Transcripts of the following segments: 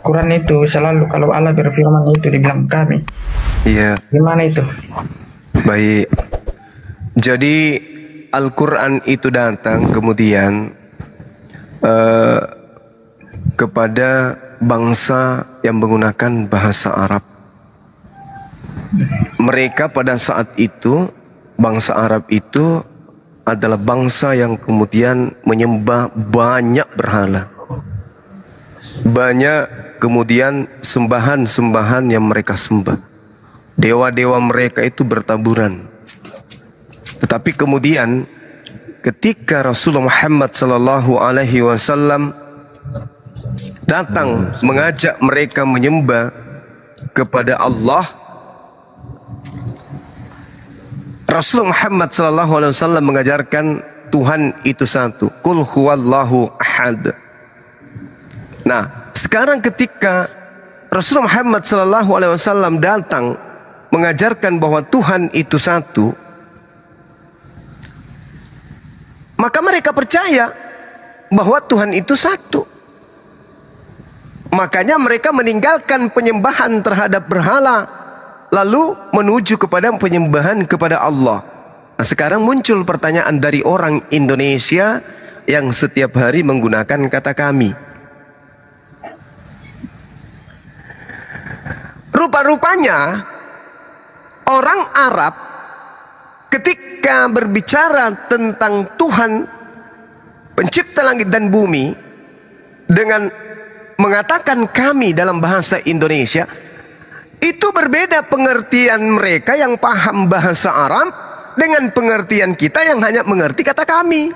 Quran itu selalu kalau Allah berfirman itu dibilang kami. Iya. Gimana itu? Baik. Jadi Al-Quran itu datang kemudian kepada bangsa yang menggunakan bahasa Arab. Mereka pada saat itu, bangsa Arab itu adalah bangsa yang kemudian menyembah banyak berhala. Banyak kemudian sembahan-sembahan yang mereka sembah. Dewa-dewa mereka itu bertaburan. Tetapi kemudian ketika Rasulullah Muhammad SAW datang mengajak mereka menyembah kepada Allah, Rasulullah Muhammad SAW mengajarkan Tuhan itu satu. Qul huwallahu ahad. Nah, sekarang ketika Rasulullah Muhammad SAW datang mengajarkan bahwa Tuhan itu satu, maka mereka percaya bahwa Tuhan itu satu. Makanya mereka meninggalkan penyembahan terhadap berhala, lalu menuju kepada penyembahan kepada Allah. Nah, sekarang muncul pertanyaan dari orang Indonesia yang setiap hari menggunakan kata kami. Rupa-rupanya orang Arab ketika berbicara tentang Tuhan pencipta langit dan bumi dengan mengatakan kami dalam bahasa Indonesia, itu berbeda pengertian mereka yang paham bahasa Arab dengan pengertian kita yang hanya mengerti kata kami.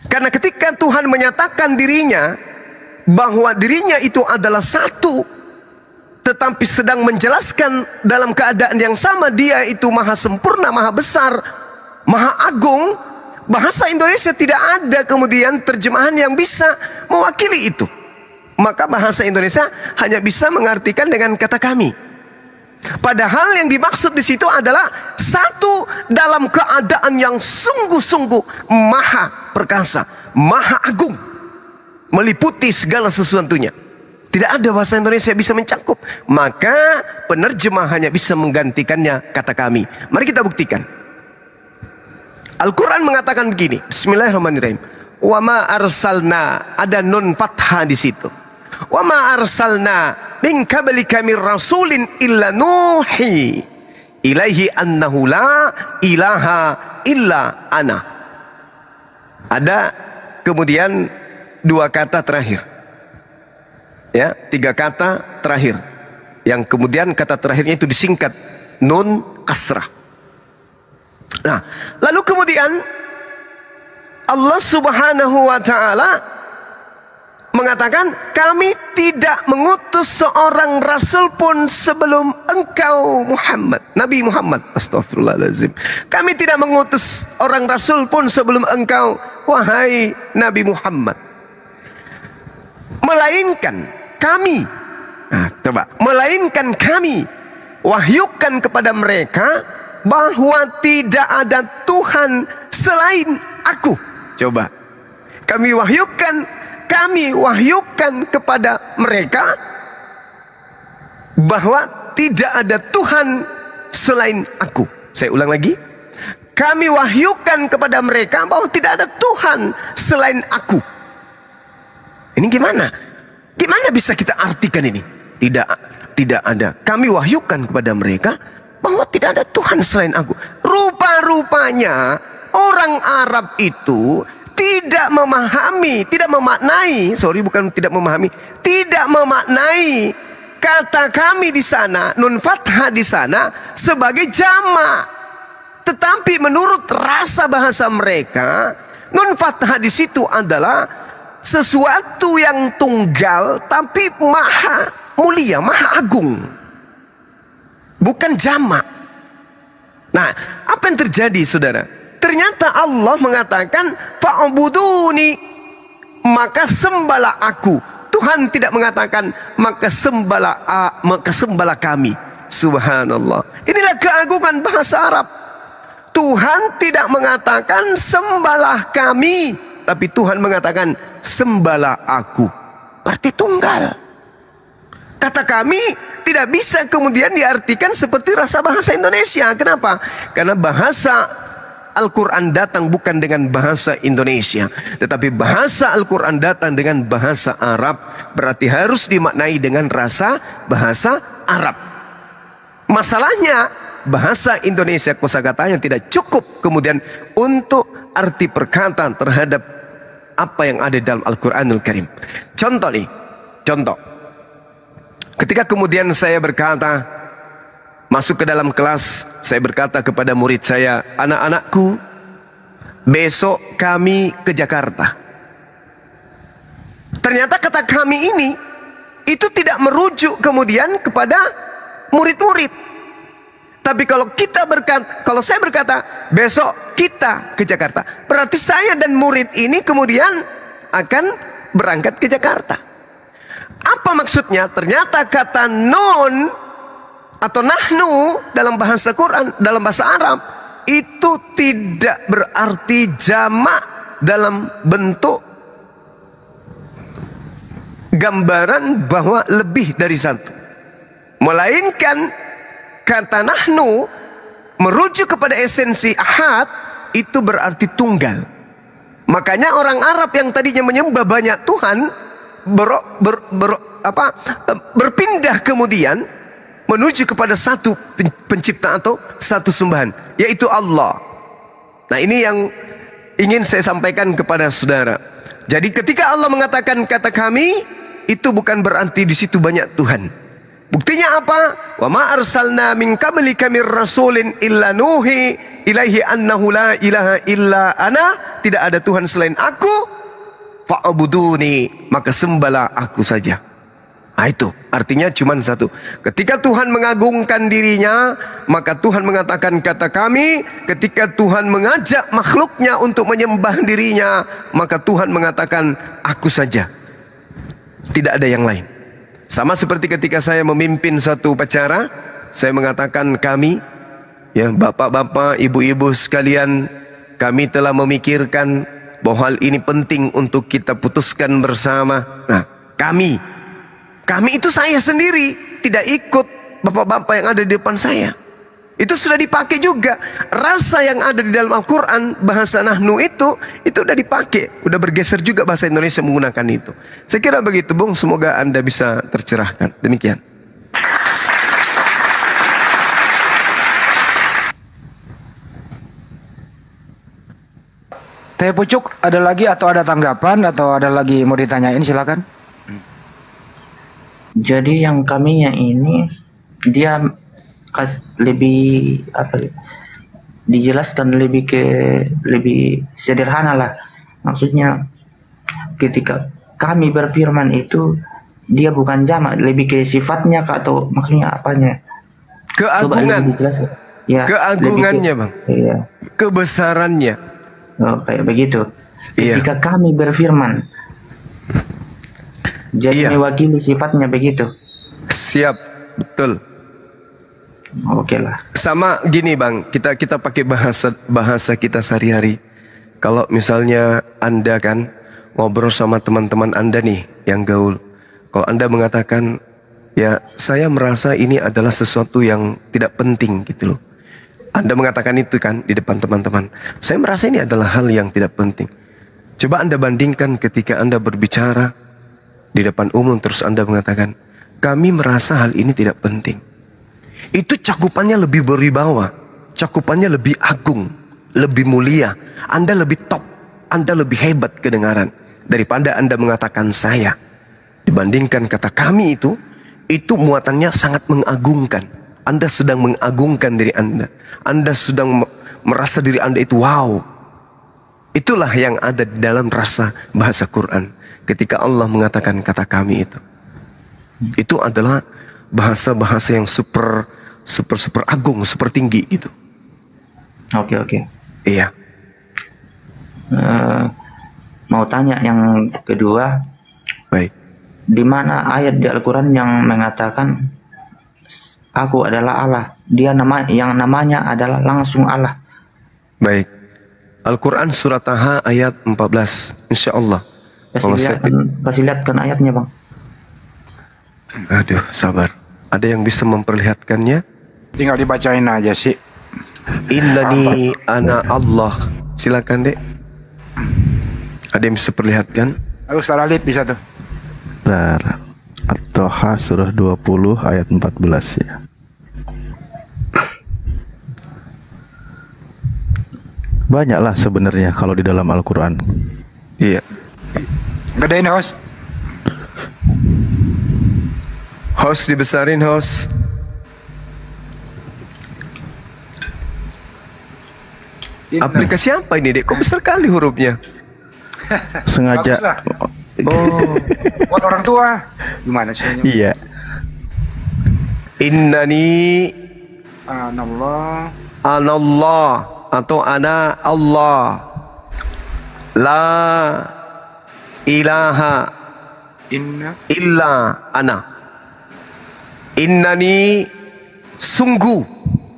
Karena ketika Tuhan menyatakan dirinya bahwa dirinya itu adalah satu, tetapi sedang menjelaskan dalam keadaan yang sama dia itu maha sempurna, maha besar, maha agung, bahasa Indonesia tidak ada kemudian terjemahan yang bisa mewakili itu. Maka bahasa Indonesia hanya bisa mengartikan dengan kata kami. Padahal yang dimaksud di situ adalah satu dalam keadaan yang sungguh-sungguh maha perkasa, maha agung, meliputi segala sesuatunya. Tidak ada bahasa Indonesia bisa mencakup. Maka penerjemah hanya bisa menggantikannya kata kami. Mari kita buktikan. Al-Quran mengatakan begini. Bismillahirrahmanirrahim. Wa ma arsalna, ada nun fathah di situ. Wa ma arsalna min qablika mir rasulin illa nuhi ilaihi annahu la ilaha illa ana. Ada kemudian dua kata terakhir. Ya, tiga kata terakhir. Yang kemudian kata terakhirnya itu disingkat nun kasrah. Nah, lalu kemudian Allah Subhanahu wa taala mengatakan, kami tidak mengutus seorang rasul pun sebelum engkau Muhammad, Nabi Muhammad. Astagfirullahaladzim. Kami tidak mengutus orang rasul pun sebelum engkau, wahai Nabi Muhammad. Melainkan kami, melainkan kami wahyukan kepada mereka bahwa tidak ada Tuhan selain aku. Coba, kami wahyukan kepada mereka bahwa tidak ada Tuhan selain aku. Saya ulang lagi. Kami wahyukan kepada mereka bahwa tidak ada Tuhan selain aku. Ini gimana? Gimana bisa kita artikan ini? Tidak ada. Kami wahyukan kepada mereka bahwa tidak ada Tuhan selain aku. Rupa-rupanya orang Arab itu tidak memaknai kata kami di sana, nun fathah di sana sebagai jamak. Tetapi menurut rasa bahasa mereka, nun fathah di situ adalah sesuatu yang tunggal tapi maha mulia, maha agung, bukan jamak. Nah, apa yang terjadi, saudara? Ternyata Allah mengatakan fa'buduni, maka sembahlah aku. Tuhan tidak mengatakan maka sembahlah kami. Subhanallah. Inilah keagungan bahasa Arab. Tuhan tidak mengatakan sembahlah kami, tapi Tuhan mengatakan sembahlah aku. berarti tunggal. Kata kami tidak bisa kemudian diartikan seperti rasa bahasa Indonesia. Kenapa? Karena bahasa Al-Quran datang bukan dengan bahasa Indonesia, tetapi bahasa Al-Quran datang dengan bahasa Arab. Berarti harus dimaknai dengan rasa bahasa Arab. Masalahnya bahasa Indonesia kosakatanya tidak cukup kemudian untuk arti perkataan terhadap apa yang ada dalam Al-Quranul Karim. Contoh nih, contoh. Ketika kemudian saya berkata, masuk ke dalam kelas, saya berkata kepada murid saya, anak-anakku, besok kami ke Jakarta. Ternyata kata kami ini, itu tidak merujuk kemudian kepada murid-murid. Tapi kalau saya berkata, besok kita ke Jakarta, berarti saya dan murid ini kemudian akan berangkat ke Jakarta. Apa maksudnya? Ternyata kata non atau nahnu dalam bahasa Quran, dalam bahasa Arab, itu tidak berarti jamak dalam bentuk gambaran bahwa lebih dari satu. Melainkan kata nahnu merujuk kepada esensi ahad, itu berarti tunggal. Makanya orang Arab yang tadinya menyembah banyak Tuhan berpindah kemudian menuju kepada satu pencipta atau satu sembahan, yaitu Allah. Nah, ini yang ingin saya sampaikan kepada saudara. Jadi ketika Allah mengatakan kata kami, itu bukan berarti di situ banyak Tuhan. Buktinya apa? Wa ma arsalna min qablika mir rasulin illa nuhi ilaihi annahu la ilaha illa ana. Tidak ada Tuhan selain aku. Fa'buduni, maka sembahlah aku saja. Nah, itu artinya cuma satu. Ketika Tuhan mengagungkan dirinya, maka Tuhan mengatakan kata kami. Ketika Tuhan mengajak makhluknya untuk menyembah dirinya, maka Tuhan mengatakan aku saja. Tidak ada yang lain. Sama seperti ketika saya memimpin satu upacara, saya mengatakan kami, ya bapak-bapak, ibu-ibu sekalian, kami telah memikirkan bahwa hal ini penting untuk kita putuskan bersama. Nah, kami itu saya sendiri, tidak ikut bapak-bapak yang ada di depan saya. Itu sudah dipakai juga. Rasa yang ada di dalam Al-Quran, bahasa nahnu itu sudah dipakai. Udah bergeser juga bahasa Indonesia menggunakan itu. Saya kira begitu, Bung. Semoga Anda bisa tercerahkan. Demikian. Teh Pucuk, ada lagi atau ada tanggapan atau ada lagi mau ditanyain, silakan. Jadi yang kaminya ini dia lebih dijelaskan lebih sederhana lah. Maksudnya ketika kami berfirman itu dia bukan jamak, lebih ke sifatnya atau maksudnya apanya? Keagungan. Ya, keagungannya, Bang. Iya. Kebesarannya. Oh, kayak begitu. Ketika kami berfirman, jadi mewakili sifatnya begitu. Siap, betul. Oke lah. Sama gini, Bang, kita pakai bahasa kita sehari-hari. Kalau misalnya Anda kan ngobrol sama teman-teman Anda nih yang gaul, kalau Anda mengatakan, ya saya merasa ini adalah sesuatu yang tidak penting gitu loh. Anda mengatakan itu kan di depan teman-teman. Saya merasa ini adalah hal yang tidak penting. Coba Anda bandingkan ketika Anda berbicara di depan umum terus Anda mengatakan, kami merasa hal ini tidak penting. Itu cakupannya lebih berwibawa, cakupannya lebih agung, lebih mulia. Anda lebih top, Anda lebih hebat kedengaran daripada Anda mengatakan saya. Dibandingkan kata kami itu muatannya sangat mengagungkan. Anda sedang mengagungkan diri Anda. Anda sedang merasa diri Anda itu wow. Itulah yang ada di dalam rasa bahasa Quran. Ketika Allah mengatakan kata kami itu. Itu adalah bahasa-bahasa yang super agung, super tinggi gitu. Oke. Iya. Mau tanya yang kedua. Baik. Di mana ayat di Al-Quran yang mengatakan aku adalah Allah. Dia yang namanya adalah langsung Allah. Baik. Al-Quran surat Taha ayat 14. Insya Allah. Kasih lihatkan ayatnya, Bang. Aduh, sabar. Ada yang bisa memperlihatkannya? Tinggal dibacain aja sih. Innani ana Allah. Silakan, Dek. Ada yang bisa perlihatkan? Lalu Ustaz Alif bisa tuh. Bentar. At-Toha surah 20 ayat 14 ya. Banyaklah sebenarnya kalau di dalam Al-Quran. Iya. Gedein host. Host dibesarin, host. Aplikasi apa ini, Dek? Kok besar kali hurufnya? Sengaja. Baguslah. Oh. Buat orang tua. Gimana sih? Iya. Innani Anallah. anallah atau ana Allah. La ilaha Inna. illa ana. Innani sungguh.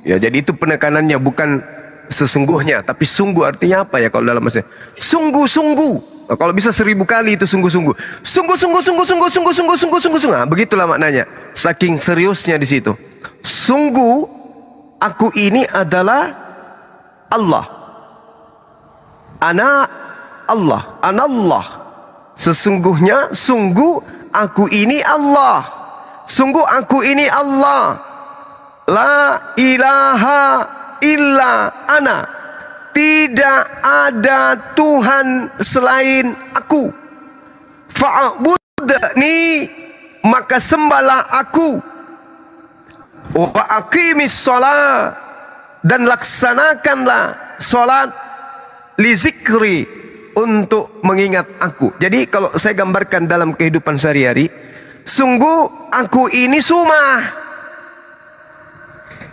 Ya, jadi itu penekanannya bukan sesungguhnya, tapi sungguh artinya apa ya kalau dalam bahasa? Sungguh-sungguh. Nah, kalau bisa 1000 kali itu sungguh-sungguh. Sungguh-sungguh. Nah, begitulah maknanya. Saking seriusnya di situ. Sungguh aku ini adalah Allah. Ana Allah. Anallah. Sesungguhnya, sungguh aku ini Allah. Sungguh aku ini Allah. La ilaha illa ana. Tidak ada Tuhan selain aku. Fa'budni, maka sembahlah aku. Wa aqimis shalah, dan laksanakanlah salat li zikri, untuk mengingat aku. Jadi kalau saya gambarkan dalam kehidupan sehari-hari, sungguh aku ini sumah.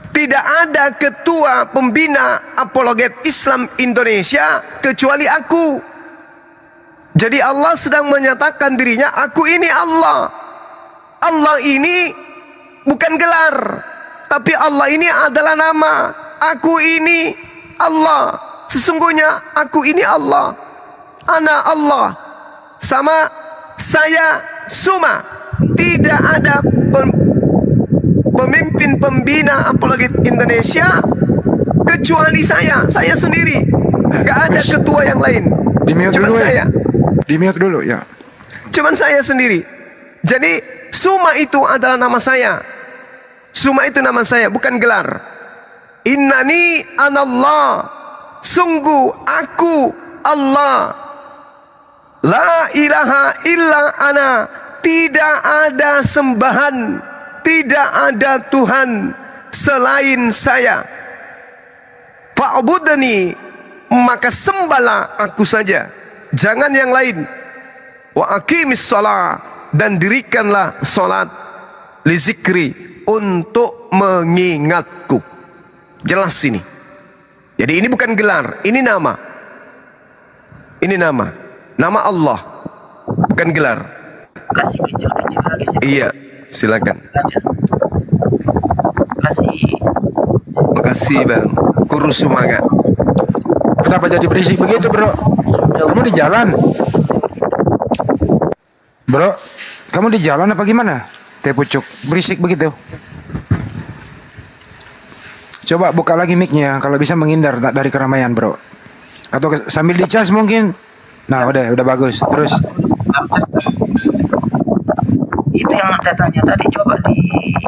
Tidak ada ketua pembina apologet Islam Indonesia kecuali aku. Jadi Allah sedang menyatakan dirinya, aku ini Allah. Allah ini bukan gelar, tapi Allah ini adalah nama. Aku ini Allah. Sesungguhnya aku ini Allah. Ana Allah. Sama saya Suma. Tidak ada pemimpin pembina apologet Indonesia kecuali saya sendiri. Gak ada ketua yang lain. Cuman saya. Di-mute dulu ya. Cuman saya sendiri. Jadi Suma itu adalah nama saya. Suma itu nama saya, bukan gelar. Innani anallah. Sungguh aku Allah. La ilaha illa ana. Tidak ada sembahan, tidak ada Tuhan selain saya. Fa'budni, maka sembahlah aku saja, jangan yang lain. Wa aqimis shalah, dan dirikanlah salat li zikri, untuk mengingatku. Jelas ini. Jadi ini bukan gelar, ini nama. Ini nama. Nama Allah, bukan gelar. Kasih kecil-kecil lagi sih. Iya, silakan. Kasih. Makasih Bang. Kurus semangat. Kenapa jadi berisik begitu, Bro? Kamu di jalan? Bro, kamu di jalan apa gimana? Teh pucuk, berisik begitu. Coba buka lagi mic-nya, kalau bisa menghindar dari keramaian, Bro. Atau sambil dicas mungkin. Nah, udah bagus. Terus Itu yang datanya tadi, coba di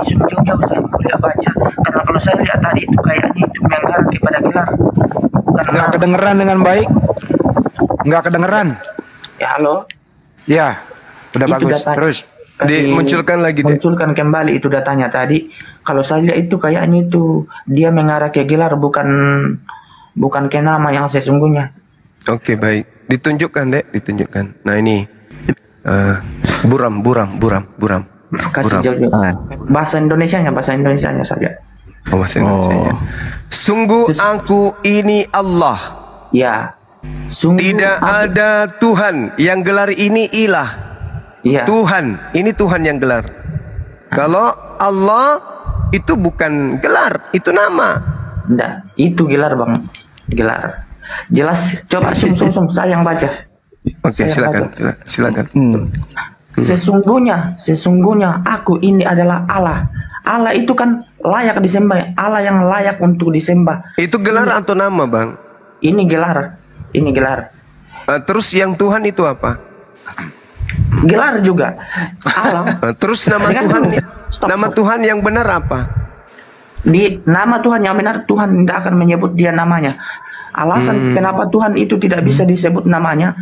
zoom jauh-jauh, saya lihat baca. Karena kalau saya lihat tadi itu kayaknya itu mengarah kepada gelar. Bukan nggak nama. kedengeran dengan baik? Nggak kedengeran? Ya halo. Ya, udah Itu bagus. datanya. Terus Dimunculkan lagi deh. Munculkan kembali itu datanya tadi. Kalau saya lihat itu kayaknya itu dia mengarah ke gelar, bukan ke nama yang sesungguhnya. Oke, baik. Ditunjukkan, Dek, ditunjukkan. Nah, ini buram. Kasih jauh. Bahasa Indonesianya saja. Oh, bahasa Indonesianya. Sungguh aku ini Allah. Ya. Sungguh Tidak ada Tuhan. Yang gelar ini ilah. Ya. Tuhan, ini Tuhan yang gelar. Kalau Allah itu bukan gelar, itu nama. Enggak, itu gelar, Bang. Gelar. Jelas, coba sum saya yang baca. Oke, Saya silakan. baca. Silakan. Sesungguhnya aku ini adalah Allah. Allah itu kan layak disembah, Allah yang layak untuk disembah. Itu gelar atau nama, Bang? Ini gelar. Terus yang Tuhan itu apa? Gelar juga Allah. Terus nama Dengar Tuhan, dulu. Stop. Tuhan yang benar apa? Di nama Tuhan yang benar, Tuhan tidak akan menyebut dia namanya. Alasan kenapa Tuhan itu tidak bisa disebut namanya,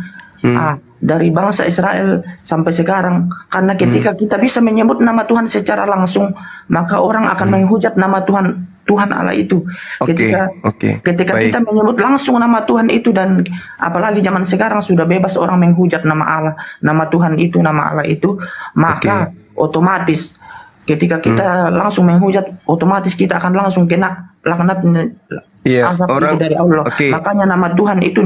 dari bangsa Israel sampai sekarang, karena ketika kita bisa menyebut nama Tuhan secara langsung, maka orang akan menghujat nama Tuhan Allah itu. Ketika Baik. kita menyebut langsung nama Tuhan itu, dan apalagi zaman sekarang sudah bebas orang menghujat nama Allah, nama Tuhan itu, nama Allah itu, maka otomatis ketika kita langsung menghujat, otomatis kita akan langsung kena laknat azab itu dari Allah. Makanya nama Tuhan itu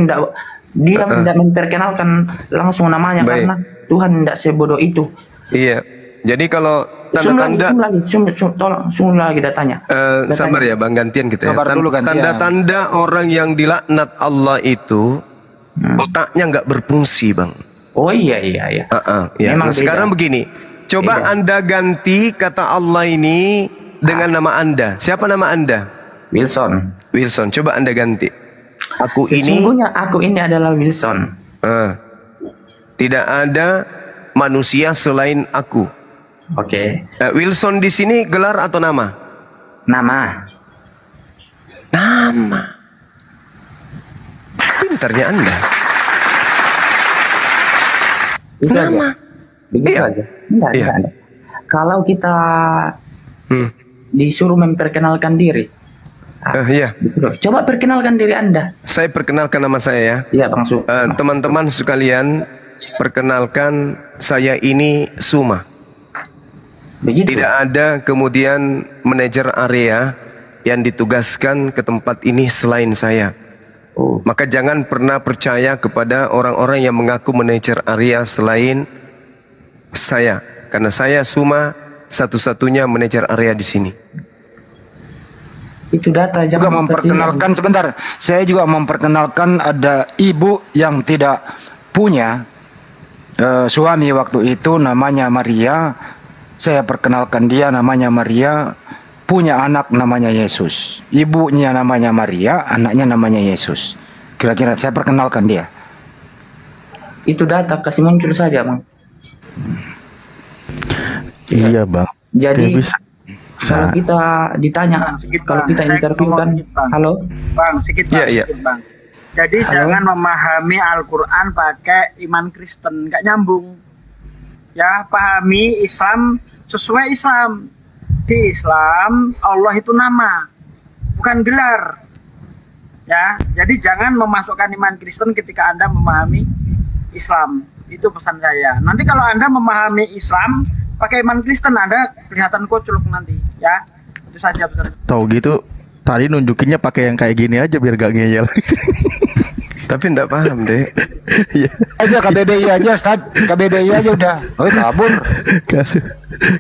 tidak memperkenalkan langsung namanya. Baik. Karena Tuhan tidak sebodoh itu. Iya. Jadi kalau tanda-tanda sum lagi datanya. Sabar ya Bang, gantian kita ya. Tanda-tanda orang yang dilaknat Allah itu otaknya nggak berfungsi, Bang. Oh iya. Ya. Memang Sekarang begini, coba Anda ganti kata Allah ini dengan nama Anda. Siapa nama Anda? Wilson. Coba Anda ganti. Sesungguhnya aku ini adalah Wilson. Tidak ada manusia selain aku. Oke. Wilson di sini gelar atau nama? Nama. Pintarnya Anda. Itu Nama. Begitu aja. Enggak. Kalau kita disuruh memperkenalkan diri, Iya. coba perkenalkan diri Anda. Saya perkenalkan nama saya ya. Iya, Bang Su. Teman-teman sekalian, perkenalkan saya ini Suma. Begitu. Tidak ada kemudian manajer area yang ditugaskan ke tempat ini selain saya. Maka jangan pernah percaya kepada orang-orang yang mengaku manajer area selain saya. Karena saya Suma satu-satunya manajer area di sini. Itu data juga memperkenalkan sebentar. Saya juga memperkenalkan ada ibu yang tidak punya suami waktu itu, namanya Maria. Saya perkenalkan dia, namanya Maria, punya anak namanya Yesus. Ibunya namanya Maria, anaknya namanya Yesus. Kira-kira saya perkenalkan dia. Itu data kasih muncul saja, Bang. Iya, Bang. Jadi kalau kita ditanya, kalau kita interview kan, halo Bang, sedikit Bang. Jadi jangan memahami Al-Quran pakai iman Kristen, nggak nyambung. Ya, pahami Islam sesuai Islam. Di Islam Allah itu nama, bukan gelar. Ya, jadi jangan memasukkan iman Kristen ketika Anda memahami Islam. Itu pesan saya. Nanti kalau Anda memahami Islam pakai iman Kristen, Anda kelihatan kocok nanti, ya. Itu saja pesan. Tahu gitu, tadi nunjukinnya pakai yang kayak gini aja biar gak ngeyel. Tapi enggak paham deh. Aja KBBI aja, Ustaz. KBBI aja udah. Oh, kabur.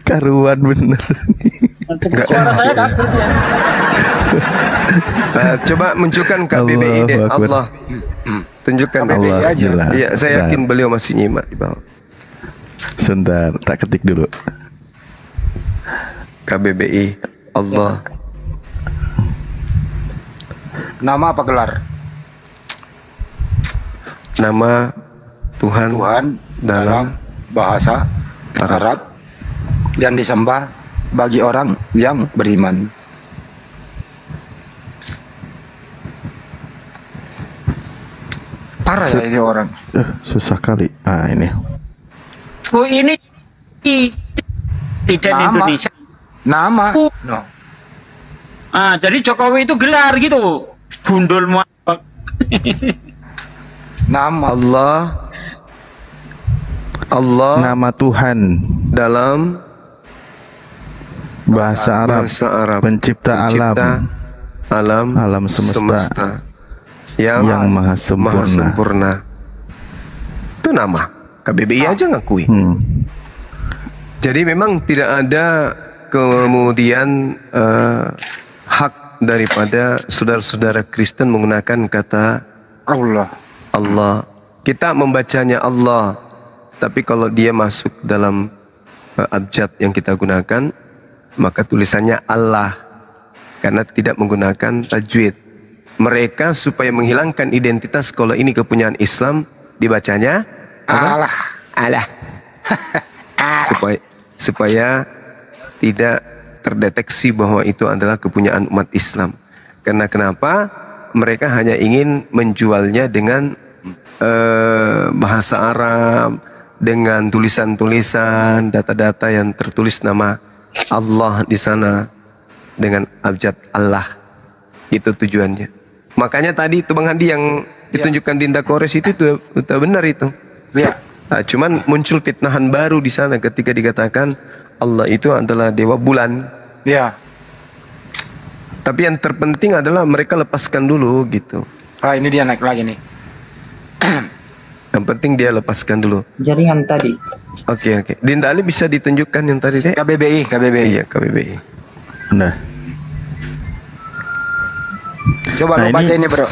Karuan bener. Suara saya kabur ya. Coba munculkan KBBI deh. Allah. Tunjukkan KBBI aja. Iya, saya yakin beliau masih nyimak di bawah. Sebentar, tak ketik dulu. KBBI Allah. Nama apa gelar? Nama Tuhan dalam bahasa Arab yang disembah bagi orang yang beriman. Parah ya ini orang. Susah kali. Ah, ini. Oh, ini tidak Indonesia. Nama. No. Jadi Jokowi itu gelar gitu. Gundul muak. Nama Allah Nama Tuhan dalam bahasa Arab, pencipta alam semesta yang maha sempurna. Itu nama KBBI aja ngakui. Jadi memang tidak ada kemudian hak daripada saudara-saudara Kristen menggunakan kata Allah. Kita membacanya Allah, Tapi kalau dia masuk dalam abjad yang kita gunakan, maka tulisannya Allah, karena tidak menggunakan tajwid. Mereka supaya menghilangkan identitas kalau ini kepunyaan Islam, dibacanya Allah. Allah. supaya tidak terdeteksi bahwa itu adalah kepunyaan umat Islam. Karena kenapa? Mereka hanya ingin menjualnya dengan bahasa Arab, dengan tulisan-tulisan, data-data yang tertulis nama Allah di sana dengan abjad Allah. Itu tujuannya. Makanya tadi itu Bang Handi yang ditunjukkan di Indah Kores itu benar itu. Ya. Nah, cuman muncul fitnahan baru di sana ketika dikatakan Allah itu adalah dewa bulan. Ya. Tapi yang terpenting adalah mereka lepaskan dulu gitu. Ah, ini dia naik lagi nih. Yang penting dia lepaskan dulu. Jaringan tadi. Oke. Dinda Ali bisa ditunjukkan yang tadi deh. KBBI. Iya, KBBI. Nah, Coba Nah, lu baca ini, Bro.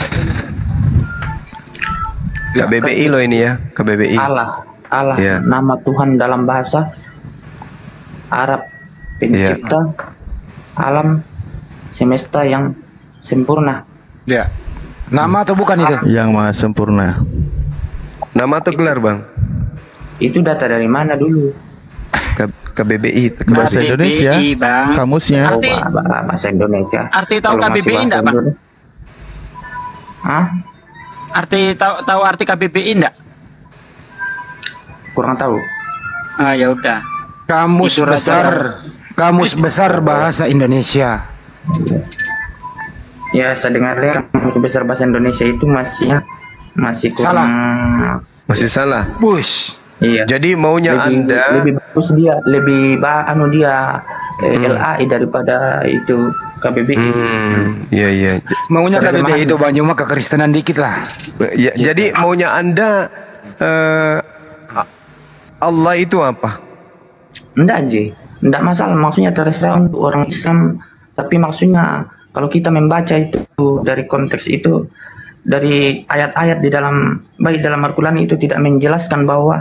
KBBI loh ini ya, KBBI. Allah, Iya. nama Tuhan dalam bahasa Arab, pencipta alam semesta yang sempurna. Ya. Nama atau bukan itu? yang maha sempurna. Nama atau gelar Bang? Itu data dari mana dulu? KBBI itu. Bahasa KBBI, Indonesia, Bang. kamusnya. Oh, Arti- bahasa Indonesia. Arti tahu Kalau masih KBBI bahasa enggak, Bang? Indonesia. Hah? Tahu arti KBBI enggak? Kurang tahu. Ah, ya udah. Kamus Itu besar bahasa Indonesia. Ya, saya dengar kamus besar bahasa Indonesia itu masih kurang. Masih salah. Bush. Iya. Jadi maunya Anda lebih bagus dia, LAI daripada itu KBBI. Iya. Maunya Dari KBBI mana? itu Bang, cuma kekristenan dikit lah. Ya, jadi maunya Anda Allah itu apa? Enggak masalah, maksudnya terserah untuk orang Islam, tapi maksudnya kalau kita membaca itu dari konteks itu, dari ayat-ayat di dalam, baik dalam Al-Quran itu tidak menjelaskan bahwa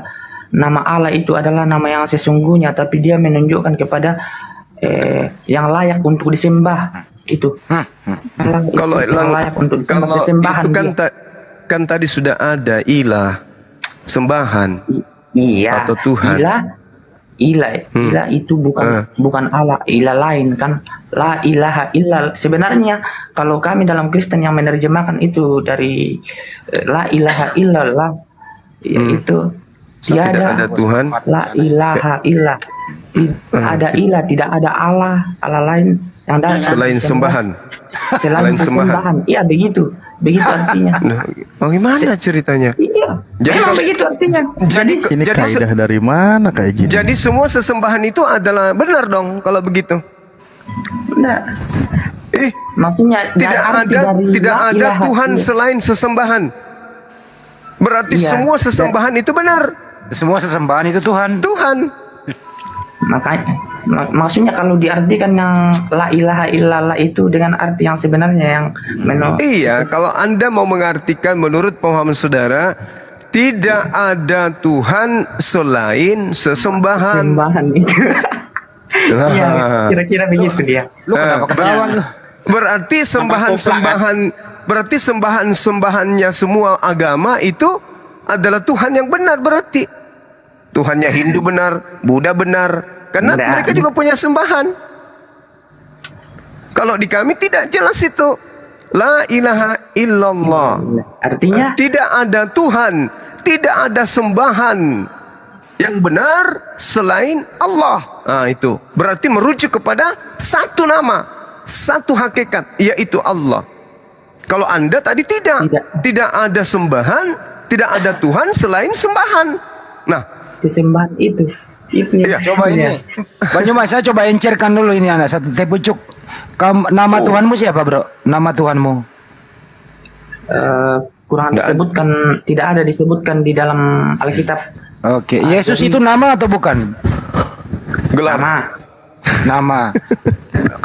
nama Allah itu adalah nama yang sesungguhnya, tapi dia menunjukkan kepada yang layak untuk disembah itu. Allah itu Kalau yang layak untuk disembah, kalau sesembahan itu kan dia. kan tadi sudah ada ilah, sembahan. Iya. Atau Tuhan. Ilah itu bukan Allah, ilah lain kan. La ilaha illallah. Sebenarnya kalau kami dalam Kristen yang menerjemahkan itu dari la ilaha illallah, yaitu Tidak ada Tuhan. La ilaha illallah. Tidak ada ilah, tidak ada Allah lain yang Selain sembahan. Selain sembahan. sembahan. Iya, begitu artinya. Nah, bagaimana ceritanya? Iya. Jadi Memang kalau- begitu artinya. Ini kaidah dari mana kayak gini? Jadi semua sesembahan itu adalah benar dong kalau begitu. Benar. Eh, Maksudnya tidak arti ada dari tidak la ada ilaha Tuhan illallah. selain sesembahan. Berarti Iya. semua sesembahan itu benar. Semua sesembahan itu Tuhan. Tuhan. Makanya maksudnya kalau diartikan yang la ilaha illallah itu dengan arti yang sebenarnya yang Iya, kalau Anda mau mengartikan menurut pemahaman saudara, tidak ada Tuhan selain sesembahan. sembahan itu. Nah. Iya, kira-kira begitu dia. Lu kenapa ketawa lu? Berarti sembahan-sembahannya semua agama itu adalah Tuhan yang benar berarti. Tuhannya Hindu benar, Buddha benar, karena Benar. mereka juga punya sembahan. Kalau di kami tidak jelas itu. La ilaha illallah. Artinya Tidak ada Tuhan, tidak ada sembahan yang benar selain Allah. Nah, itu berarti merujuk kepada satu nama, satu hakikat, yaitu Allah. Kalau Anda tadi tidak ada sembahan, tidak ada Tuhan selain sembahan. Nah, sesembahan itu Iya. Coba ini. Banyumas, saya coba encerkan dulu ini anak satu teh pucuk. Nama Tuhanmu siapa, Bro? Nama Tuhanmu. kurang disebutkan, tidak ada disebutkan di dalam Alkitab. Oke, Yesus itu nama atau bukan? gelar. Nama.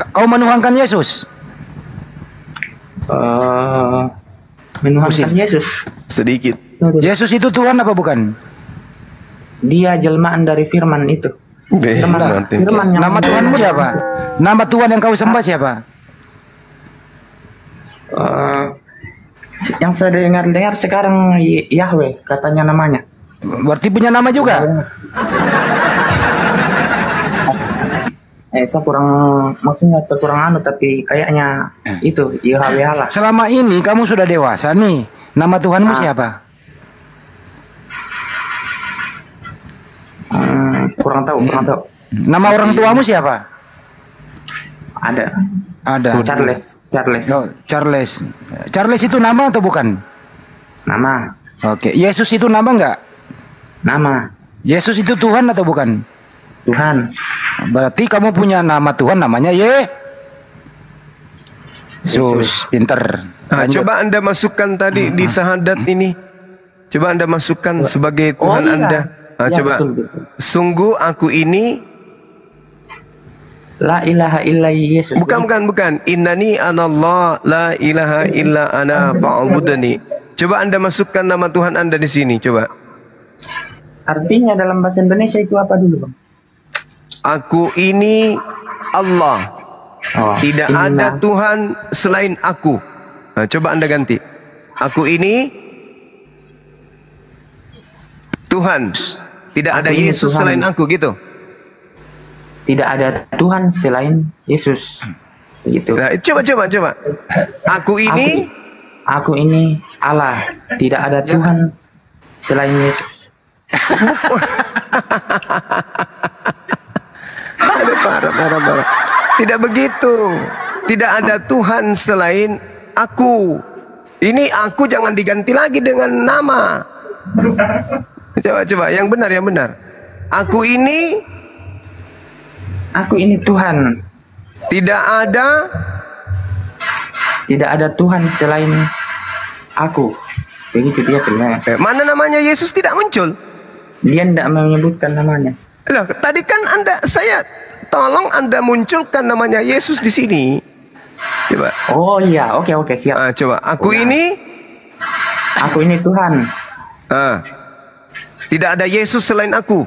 Kau menuhankan Yesus? Menuhankan Yesus. Yesus. Sedikit. Yesus itu Tuhan apa bukan? Dia jelmaan dari firman itu. Firman yang Nama Tuhanmu siapa? Nama Tuhan yang kau sembah siapa? Yang saya dengar sekarang Yahweh katanya namanya. Berarti punya nama juga? Saya kurang anu, tapi kayaknya itu Yahweh Allah. Selama ini kamu sudah dewasa nih. Nama Tuhanmu siapa? Kurang tahu. Nama orang tuamu siapa? Ada. Charles. Oh, Charles. Charles itu nama atau bukan? Nama. Oke. Yesus itu nama enggak? Nama. Yesus itu Tuhan atau bukan? Tuhan. Berarti kamu punya nama Tuhan namanya Yesus. Pinter. Coba Anda masukkan tadi di syahadat ini. Coba Anda masukkan sebagai Tuhan Anda. Coba. Betul. Sungguh aku ini La ilaha illa Yesus. bukan. Innani anallah la ilaha illa ana fa'budni. Coba Anda masukkan nama Tuhan Anda di sini, coba. Artinya dalam bahasa Indonesia itu apa dulu, Bang? Aku ini Allah. Tidak ada Tuhan selain aku. Coba Anda ganti. Aku ini Tuhan. Tidak ada Yesus selain aku, gitu. Tidak ada Tuhan selain Yesus. Gitu. Nah, coba. Aku ini Allah. Tidak ada Tuhan selain Yesus. Parah. Tidak begitu. Tidak ada Tuhan selain aku. Ini aku jangan diganti lagi dengan nama. Coba. Yang benar. Aku ini Tuhan. Tidak ada Tuhan selain aku. Begitu dia sebenarnya. Mana namanya Yesus tidak muncul? Dia tidak menyebutkan namanya. Loh, tadi kan saya tolong Anda munculkan namanya Yesus di sini. Coba. Oh iya, oke siap. Coba. Aku ini Tuhan. Tidak ada Yesus selain aku.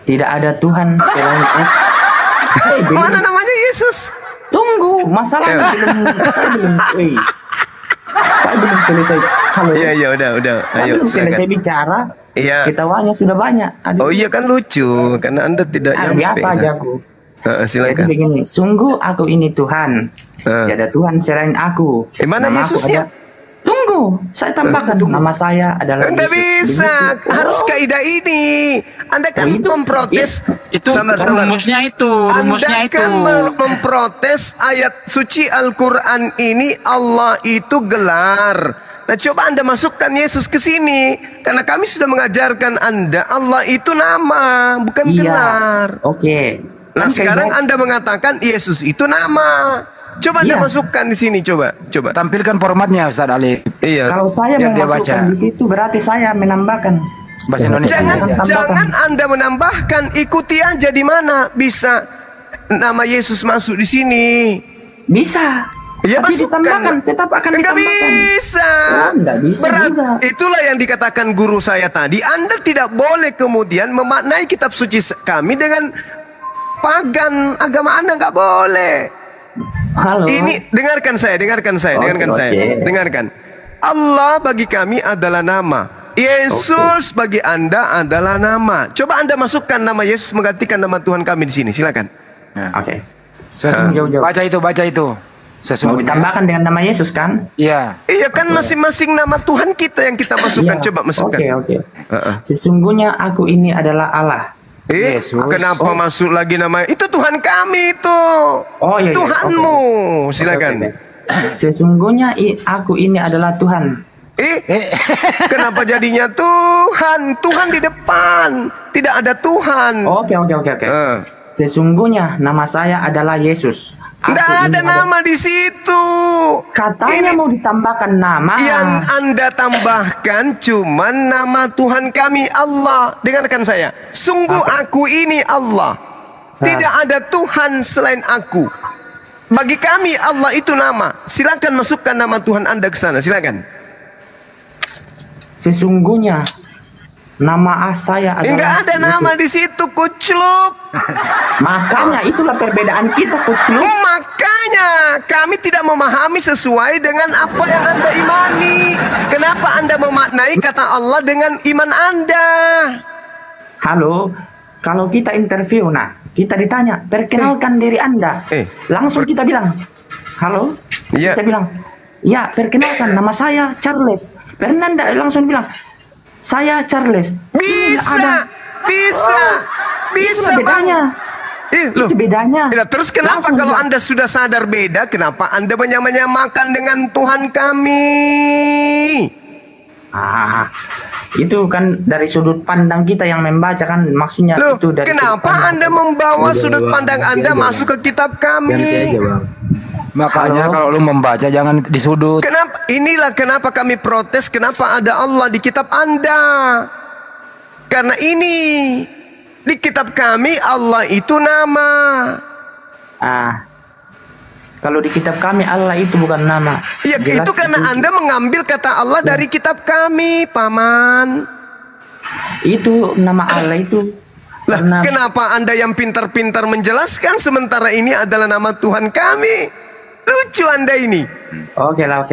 Tidak ada Tuhan selain aku. Mana namanya Yesus? Tunggu, masalahnya saya belum selesai. Iya, udah. Ayo, belum selesai bicara. Iya. Ketawanya sudah banyak. Oh iya kan lucu, karena Anda tidak nyampe. Biasa aja aku. Silakan. Jadi begini, sungguh aku ini Tuhan. Tidak ada Tuhan selain aku. Mana Yesusnya? Tunggu, saya tambahkan nama saya adalah Anda Yesus. bisa, harus kaidah ini. Anda kan memprotes. Itu rumusnya itu. Anda kan memprotes ayat suci Al-Quran ini Allah itu gelar. Nah, coba Anda masukkan Yesus ke sini, karena kami sudah mengajarkan Anda Allah itu nama, bukan gelar. Oke. Nah, sekarang Anda mengatakan Yesus itu nama. Coba Anda masukkan di sini, coba. Tampilkan formatnya, Ustaz Ali. Iya. Kalau saya memasukkan di situ, berarti saya menambahkan bahasa Indonesia. Jangan Anda menambahkan, ikuti aja di mana bisa nama Yesus masuk di sini. Bisa. Ya, tapi masukkan. ditambahkan, tetap akan Enggak ditambahkan. bisa. Enggak bisa juga. Itulah yang dikatakan guru saya tadi. Anda tidak boleh kemudian memaknai kitab suci kami dengan pagan. Agama Anda nggak boleh. Halo. Ini dengarkan saya. Dengarkan. Allah bagi kami adalah nama. Yesus bagi Anda adalah nama. Coba Anda masukkan nama Yesus menggantikan nama Tuhan kami di sini. Silakan. Oke. Jauh-jauh. Baca itu. Mau ditambahkan dengan nama Yesus kan? Iya. Iya kan masing-masing nama Tuhan kita yang kita masukkan. Coba masukkan. Oke. Sesungguhnya aku ini adalah Allah. Yesus. Kenapa masuk lagi nama itu Tuhan kami itu? Oh iya. Tuhanmu. Silakan. Sesungguhnya aku ini adalah Tuhan. Kenapa jadinya Tuhan? Tuhan di depan. Tidak ada Tuhan. Oke. Sesungguhnya nama saya adalah Yesus. Tidak ada nama di situ. Katanya mau ditambahkan nama. Yang Anda tambahkan cuma nama Tuhan kami Allah. Dengarkan saya. Sungguh aku ini Allah. Tidak ada Tuhan selain aku. Bagi kami Allah itu nama. Silakan masukkan nama Tuhan Anda ke sana. Silakan. Sesungguhnya Nama saya adalah Enggak ada nama di situ, kucluk. Makanya itulah perbedaan kita, kucluk. Makanya kami tidak memahami sesuai dengan apa yang Anda imani. Kenapa Anda memaknai kata Allah dengan iman Anda? Halo, kalau kita interview, nah kita ditanya, perkenalkan diri Anda. Langsung kita bilang, halo. Iya. Kita bilang, ya perkenalkan, nama saya Charles. Pernah enggak langsung bilang, saya Charles. Bisa, bisa, bisa. Itulah bedanya. Loh. Itu bedanya. Ya, terus kenapa Langsung kalau bilang, Anda sudah sadar beda, kenapa Anda menyamakan dengan Tuhan kami? Itu kan dari sudut pandang kita yang membaca kan, maksudnya Loh, itu dari kenapa Anda membawa sudut pandang Anda masuk ke kitab kami? Makanya kalau lu membaca jangan di sudut. Kenapa? Inilah kenapa kami protes, kenapa ada Allah di kitab Anda. Karena ini di kitab kami Allah itu nama. Kalau di kitab kami Allah itu bukan nama. Ya itu karena Anda mengambil kata Allah dari kitab kami, Paman. Itu nama Allah itu. Lah, kenapa Anda yang pintar-pintar menjelaskan sementara ini adalah nama Tuhan kami? Lucu Anda ini. Oke lah,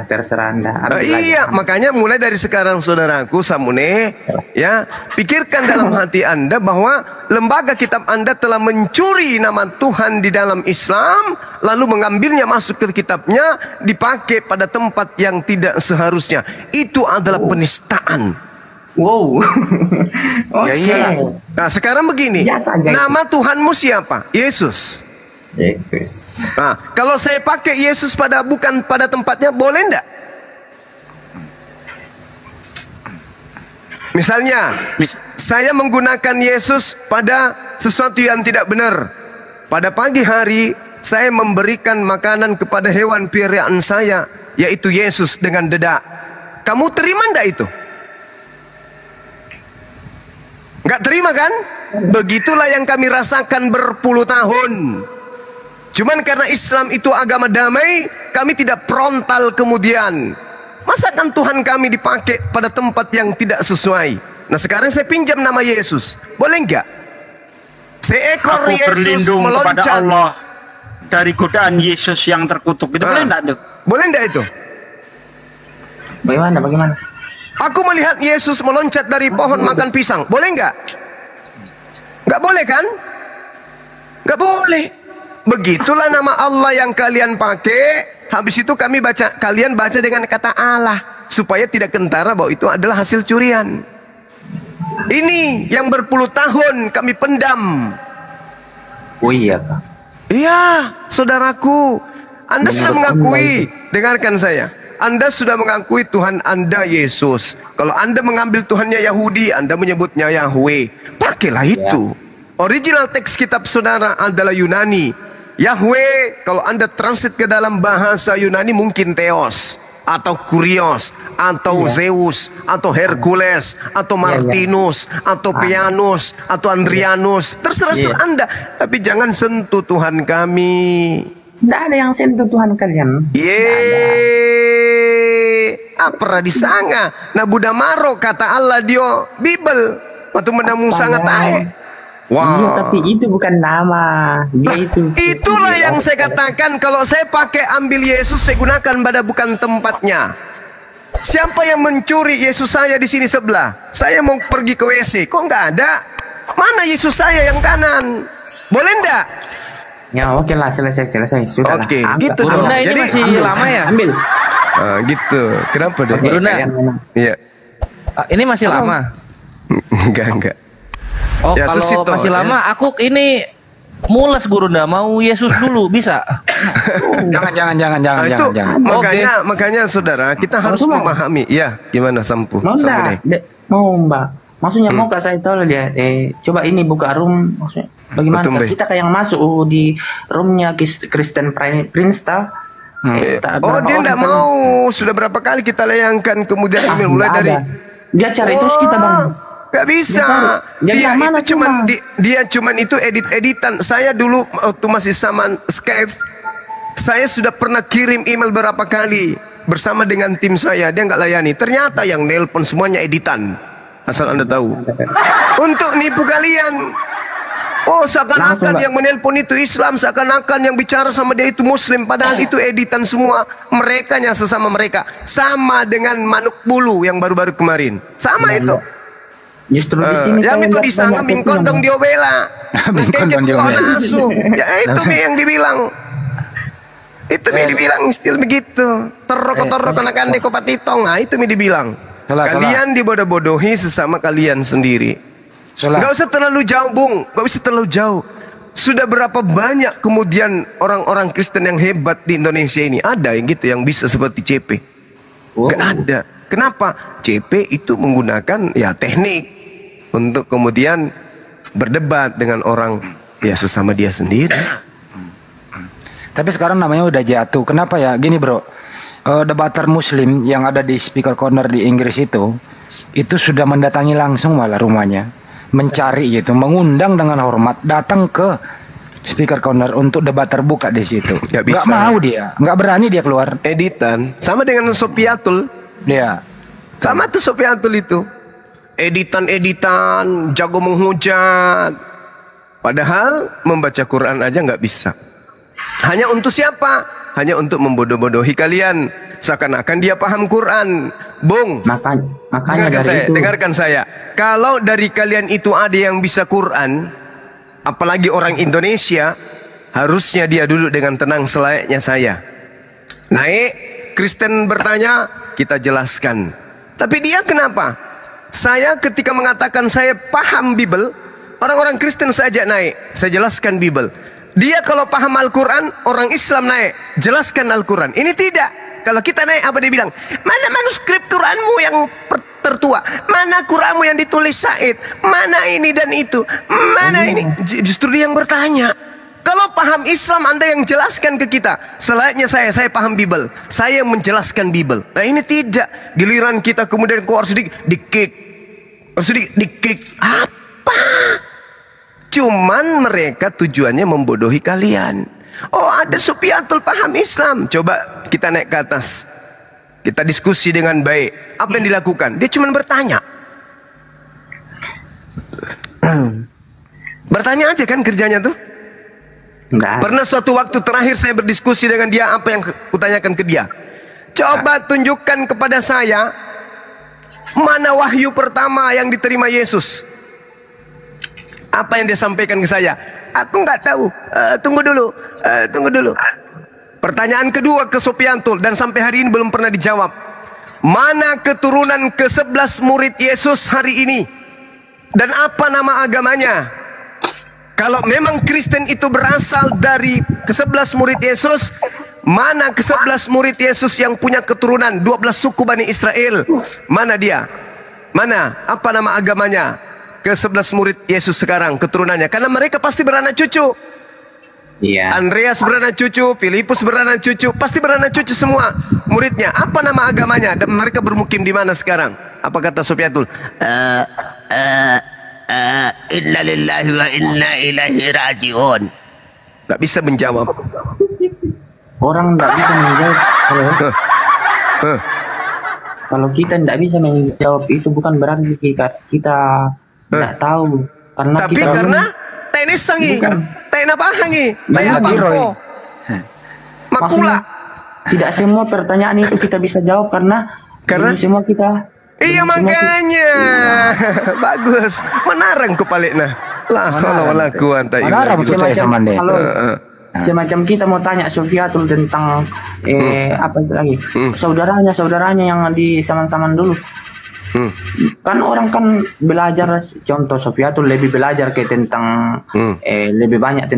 terserah Anda. Iya, makanya mulai dari sekarang saudaraku Samune, ya, pikirkan dalam hati Anda bahwa lembaga kitab Anda telah mencuri nama Tuhan di dalam Islam, lalu mengambilnya masuk ke kitabnya, dipakai pada tempat yang tidak seharusnya. Itu adalah penistaan. Wow. Ya iyalah. Nah, sekarang begini. Nama Tuhanmu siapa? Yesus. Yesus. Nah, kalau saya pakai Yesus bukan pada tempatnya, boleh enggak? Misalnya, saya menggunakan Yesus pada sesuatu yang tidak benar. Pada pagi hari, saya memberikan makanan kepada hewan peliharaan saya, yaitu Yesus dengan dedak. Kamu terima enggak itu? Enggak terima kan? Begitulah yang kami rasakan berpuluh tahun. Cuman karena Islam itu agama damai, kami tidak frontal kemudian. Masakan Tuhan kami dipakai pada tempat yang tidak sesuai. Nah sekarang saya pinjam nama Yesus, boleh enggak? Seekor Aku Yesus berlindung kepada meloncat Allah dari godaan Yesus yang terkutuk. Itu boleh enggak tuh? Boleh enggak itu? Bagaimana? Aku melihat Yesus meloncat dari pohon makan pisang, boleh enggak? Enggak boleh kan? Enggak boleh. Begitulah nama Allah yang kalian pakai. Habis itu kalian baca dengan kata Allah, supaya tidak kentara bahwa itu adalah hasil curian. Ini yang berpuluh tahun kami pendam. Oh iya Kak. Iya, saudaraku, Anda sudah mengakui. Dengarkan saya, Anda sudah mengakui Tuhan Anda Yesus. Kalau Anda mengambil Tuhannya Yahudi, Anda menyebutnya Yahweh. Pakailah itu. Original teks kitab saudara adalah Yunani. Yahweh, kalau Anda translate ke dalam bahasa Yunani mungkin Theos, atau Kurios, atau Zeus, atau Hercules, atau Martinus, atau Pianus, atau Andrianus. Terserah Anda, tapi jangan sentuh Tuhan kami. Tidak ada yang sentuh Tuhan kalian. Apa disanga? Nah Buddha Maro kata Allah dio Bible. Waktu menamung sangat ae. Wow. Iya, tapi itu bukan nama. Itulah yang saya katakan, kalau saya pakai ambil Yesus, saya gunakan pada bukan tempatnya. Siapa yang mencuri Yesus saya di sini sebelah? Saya mau pergi ke WC, kok nggak ada? Mana Yesus saya yang kanan? Boleh ndak? Ya oke lah, selesai sudah. Oke, gitu. Bruna ini jadi, masih lama ya? Ambil. Gitu. Kenapa deh? Bruna. Iya. Ini masih lama. Enggak. Oh ya, kalau masih lama aku ini mules Gurunda, mau Yesus dulu bisa? Jangan. Makanya saudara, kita harus memahami. Ya, gimana Sampu? Mau Mbak. Maksudnya mau Kak saya tahu dia. Coba ini buka room, maksudnya bagaimana kita kayak yang masuk di roomnya Kristen Prinsta. Dia tidak mau. Sudah berapa kali kita layangkan, kemudian email mulai dari dia cari terus kita Bang. Gak bisa. Dia cuman itu edit-editan. Saya dulu waktu masih sama Skype, saya sudah pernah kirim email berapa kali bersama dengan tim saya. Dia nggak layani. Ternyata yang nelpon semuanya editan. asal Anda tahu. Untuk nipu kalian. Oh, seakan-akan yang menelpon itu Islam, seakan-akan yang bicara sama dia itu Muslim, padahal itu editan semua. Merekanya sesama mereka, sama dengan manuk bulu yang baru-baru kemarin, sama itu. Justru di sini yang itu disangka mingkondong dia bela, mingkondong dia ya itu yang dibilang. Itu mi dibilang istilah begitu. Terrok anak ande kopatitong. Nah, itu mi dibilang. Kalian dibodoh-bodohi sesama kalian sendiri. Gak usah terlalu jauh, Bung. Gak usah terlalu jauh. Sudah berapa banyak kemudian orang-orang Kristen yang hebat di Indonesia ini. Ada yang gitu yang bisa seperti CP. Gak ada. Kenapa? CP itu menggunakan ya teknik untuk kemudian berdebat dengan orang ya sesama dia sendiri. Tapi sekarang namanya udah jatuh. Kenapa ya? Gini bro, debater Muslim yang ada di Speaker Corner di Inggris itu sudah mendatangi langsung malah rumahnya, mencari gitu, mengundang dengan hormat, datang ke Speaker Corner untuk debat terbuka di situ. Gak mau dia, gak berani dia keluar. Editan, sama dengan Sofiatul. Dia, sama tuh Sofiatul itu. Editan, jago menghujat. Padahal membaca Quran aja nggak bisa. Hanya untuk siapa? Hanya untuk membodoh-bodohi kalian. Seakan-akan dia paham Quran. Bung, makanya dengarkan saya. Kalau dari kalian itu ada yang bisa Quran, apalagi orang Indonesia, harusnya dia duduk dengan tenang selayaknya saya. Naik, Kristen bertanya, kita jelaskan. Tapi dia kenapa? Saya ketika mengatakan saya paham Bible, orang-orang Kristen saya ajak naik, saya jelaskan Bible. Dia kalau paham Al-Quran, orang Islam naik, jelaskan Al-Quran. Ini tidak. Kalau kita naik, apa dia bilang? Mana manuskrip Quranmu yang tertua? Mana Quranmu yang ditulis Said? Mana ini dan itu? Mana ini? Justru dia yang bertanya. Kalau paham Islam, Anda yang jelaskan ke kita. Selayaknya saya paham Bible. Saya menjelaskan Bible. Nah ini tidak. Giliran kita kemudian keluar sedikit, di-kick. Apa? Cuman mereka tujuannya membodohi kalian. Oh, ada Sofiatul paham Islam. Coba kita naik ke atas, kita diskusi dengan baik. Apa yang dilakukan? Dia cuma bertanya. Bertanya aja kan kerjanya tuh. Pernah suatu waktu terakhir saya berdiskusi dengan dia, apa yang kutanyakan ke dia? Coba tunjukkan kepada saya, mana wahyu pertama yang diterima Yesus? Apa yang dia sampaikan ke saya? Aku nggak tahu. Tunggu dulu. Pertanyaan kedua ke Sofiantul dan sampai hari ini belum pernah dijawab. Mana keturunan ke-11 murid Yesus hari ini? Dan apa nama agamanya? Kalau memang Kristen itu berasal dari ke-11 murid Yesus, mana ke-11 murid Yesus yang punya keturunan 12 suku Bani Israel? Mana dia? Mana? Apa nama agamanya? Ke-11 murid Yesus sekarang keturunannya. Karena mereka pasti beranak cucu. Iya. Andreas beranak cucu, Filipus beranak cucu, pasti beranak cucu semua muridnya. Apa nama agamanya? Dan mereka bermukim di mana sekarang? Apa kata Sofiatul? Inna lillahi wa inna ilaihi rajiun. Gak bisa menjawab. Orang gak bisa menjawab. Kalau kita tidak bisa menjawab itu bukan berarti kita tidak tahu. Tapi kita karena tenis sangi, tenis apa hangi, tenis apa? Makula. Tidak semua pertanyaan itu kita bisa jawab karena semua kita. Iya makanya bagus, menarang kepalanya. Lah kalau lakuan tak semacam kita mau tanya Sofiatul tentang apa itu lagi saudaranya yang di saman-saman dulu. Kan orang kan belajar, contoh Sofiatul lebih belajar ke tentang lebih banyak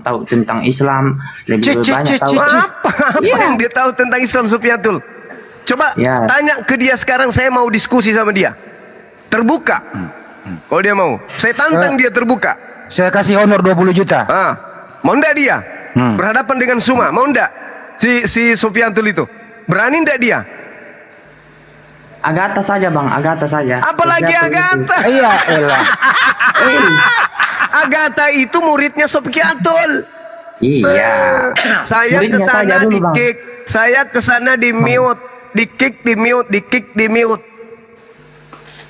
tahu tentang Islam, lebih banyak tahu apa yang dia tahu tentang Islam Sofiatul. Coba tanya ke dia sekarang, saya mau diskusi sama dia. Terbuka. Kalau dia mau, saya tantang dia terbuka. Saya kasih honor 20 juta. Mau enggak dia? Berhadapan dengan Suma, mau enggak? Si Sofiatul itu. Berani enggak dia? Agatha saja bang, Agatha saja. Apalagi Agatha? Iya, elah. Agatha itu muridnya Sofiatul. Iya. Saya kesana di kick, saya kesana di mute, di kick di mute, di kick di mute.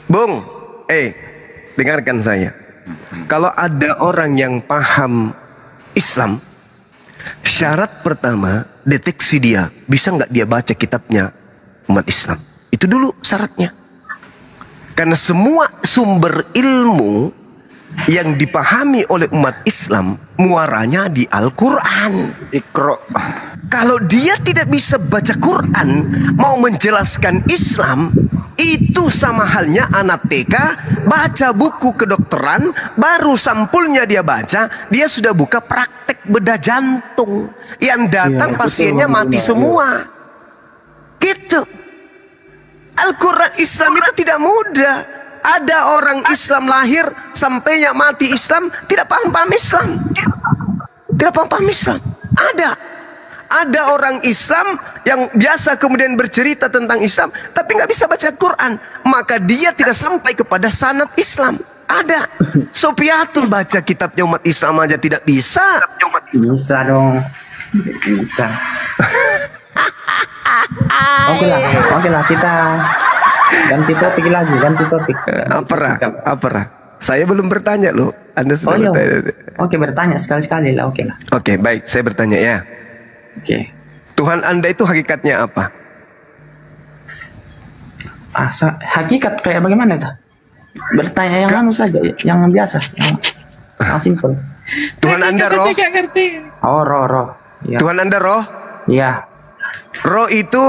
Bung, dengarkan saya. Kalau ada orang yang paham Islam, syarat pertama, deteksi dia. Bisa nggak dia baca kitabnya umat Islam? Itu dulu syaratnya. Karena semua sumber ilmu yang dipahami oleh umat Islam, muaranya di Al-Quran. Iqra. Kalau dia tidak bisa baca Quran, mau menjelaskan Islam, itu sama halnya anak TK baca buku kedokteran, baru sampulnya dia baca, dia sudah buka praktek bedah jantung. Yang datang pasiennya mati semua. Gitu. Al-Quran Islam itu tidak mudah. Ada orang Islam lahir sampainya mati Islam tidak paham Islam. Tidak paham Islam. Ada orang Islam yang biasa kemudian bercerita tentang Islam tapi nggak bisa baca Quran, maka dia tidak sampai kepada sanad Islam. Ada. Sofiatul baca kitabnya umat Islam aja tidak bisa. Bisa dong. Bisa. Oke lah kita ganti topik. Apa? Saya belum bertanya loh. Anda sudah bertanya. Oke, bertanya sekali-sekali lah. Oke lah. Oke, baik. Saya bertanya ya. Oke. Tuhan Anda itu hakikatnya apa? Hakikat kayak bagaimana tuh? Bertanya yang anu saja, yang biasa, yang simple. Tuhan Anda roh? Oh, roh. Ya. Tuhan Anda roh? Iya. Roh itu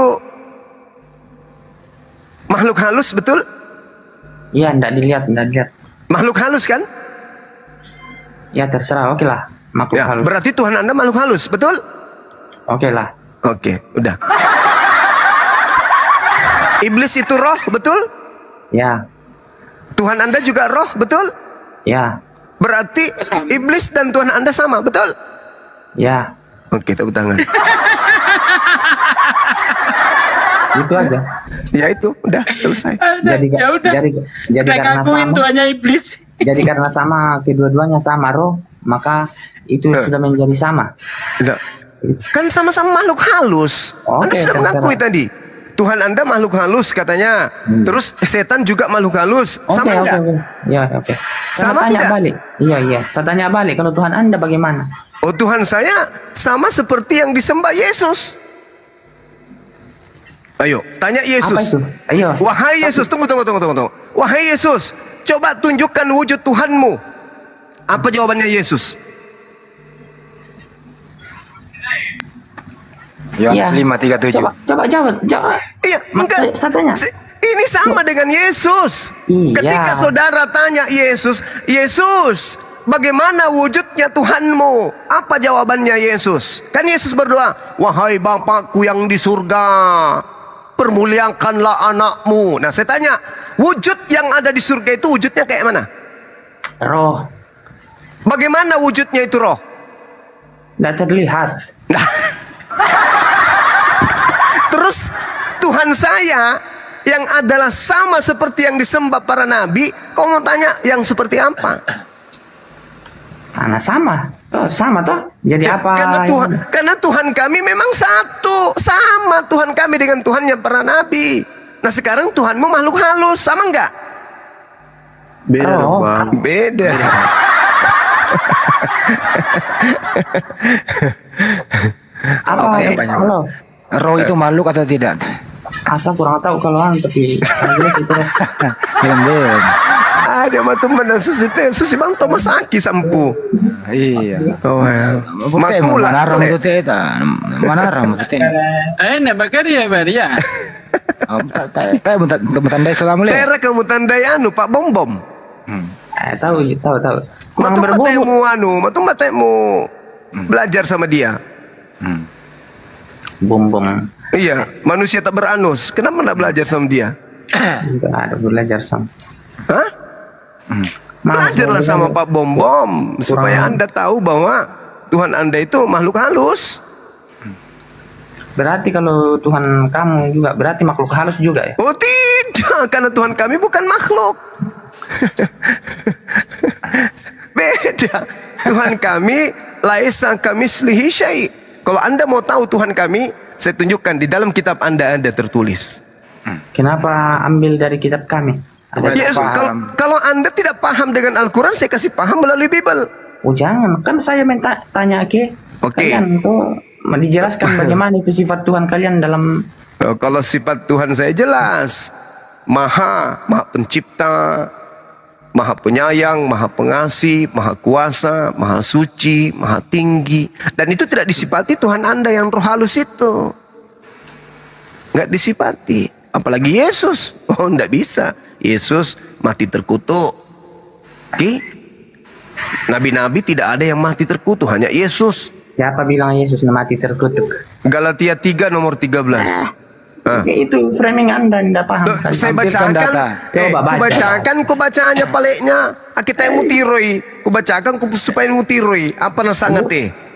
makhluk halus, betul? Iya, enggak dilihat. Makhluk halus kan? Ya terserah, oke lah. Makhluk halus. Berarti Tuhan Anda makhluk halus, betul? Oke lah. Oke, udah. Iblis itu roh, betul? Ya. Tuhan Anda juga roh, betul? Ya. Berarti iblis dan Tuhan Anda sama, betul? Ya. Oke, tepuk tangan. Itu aja. Ya itu, udah selesai. Jadi karena sama. Tuannya iblis. Jadi karena sama, kedua-duanya sama roh, maka itu sudah menjadi sama. Tidak. Kan sama-sama makhluk halus. Anda sudah mengakui tadi. Tuhan Anda makhluk halus katanya. Terus setan juga makhluk halus. Sama enggak? Ya, oke. Sama tidak? Balik. Iya. Saya tanya balik. Kalau Tuhan Anda bagaimana? Oh, Tuhan saya sama seperti yang disembah Yesus. Ayo, tanya Yesus. Apa itu? Ayo. Wahai Yesus, tunggu. Wahai Yesus, coba tunjukkan wujud Tuhanmu. Apa jawabannya Yesus? Yohanes 5:37. Coba jawab. Iya, enggak. Ini sama dengan Yesus. Iya. Ketika saudara tanya Yesus, bagaimana wujudnya Tuhanmu? Apa jawabannya Yesus? Kan Yesus berdoa, wahai Bapakku yang di surga, permuliakanlah anakmu. Nah, saya tanya, wujud yang ada di surga itu wujudnya kayak mana? Roh. Bagaimana wujudnya itu roh? Tidak terlihat. Nah. Terus Tuhan saya yang adalah sama seperti yang disembah para nabi, kau mau tanya yang seperti apa? Karena sama toh. Jadi apa? Karena Tuhan kami memang satu, sama Tuhan kami dengan Tuhannya para nabi. Nah sekarang Tuhanmu makhluk halus, sama enggak? Beda dong, Bang. Beda. Apa? Halo. Roh itu makhluk atau tidak? Asa kurang tahu kalau tapi belum. Ada mah teman dan susi Bang Thomas Aki sampu. Iya. Oh, makula. Manarang itu teta. Manarang itu teta. Nak bakar ya Maria. Kayak tandai selamu le. Tera kamu tandai anu Pak Bom. Tahu. Kurang berbobot. Matu batemu belajar sama dia. Bom. Iya, manusia tak beranus. Kenapa tidak belajar sama dia? Tidak ada belajar sama. Hah? Belajarlah sama Pak Bom supaya Anda tahu bahwa Tuhan Anda itu makhluk halus. Berarti kalau Tuhan kamu juga berarti makhluk halus juga ya? Oh tidak, karena Tuhan kami bukan makhluk. Beda. Tuhan kami laisa kamislihi syai'. Kalau Anda mau tahu Tuhan kami, saya tunjukkan di dalam kitab Anda ada tertulis. Kenapa ambil dari kitab kami? Supaya Ya, paham. kalau Anda tidak paham dengan Al-Quran, saya kasih paham melalui Bible. Oh jangan, kan saya minta tanya ke Oke. kalian tuh dijelaskan bagaimana itu sifat Tuhan kalian dalam. Oh, kalau sifat Tuhan saya jelas, Maha Pencipta, Maha Penyayang, Maha Pengasih, Maha Kuasa, Maha Suci, Maha Tinggi. Dan itu tidak disifati Tuhan Anda yang roh halus itu. Nggak disifati. Apalagi Yesus. Oh, nggak bisa. Yesus mati terkutuk. Oke? Nabi-nabi tidak ada yang mati terkutuk, hanya Yesus. Siapa bilang Yesus mati terkutuk? Galatia 3 nomor 13. Oke, itu framing Anda tidak paham. Loh, Kan? saya Tampilkan bacakan, data. Coba baca. ku bacaannya paleknya. Kita yang mutiroi, ku bacakan supaya mutiroi. Apa nasangat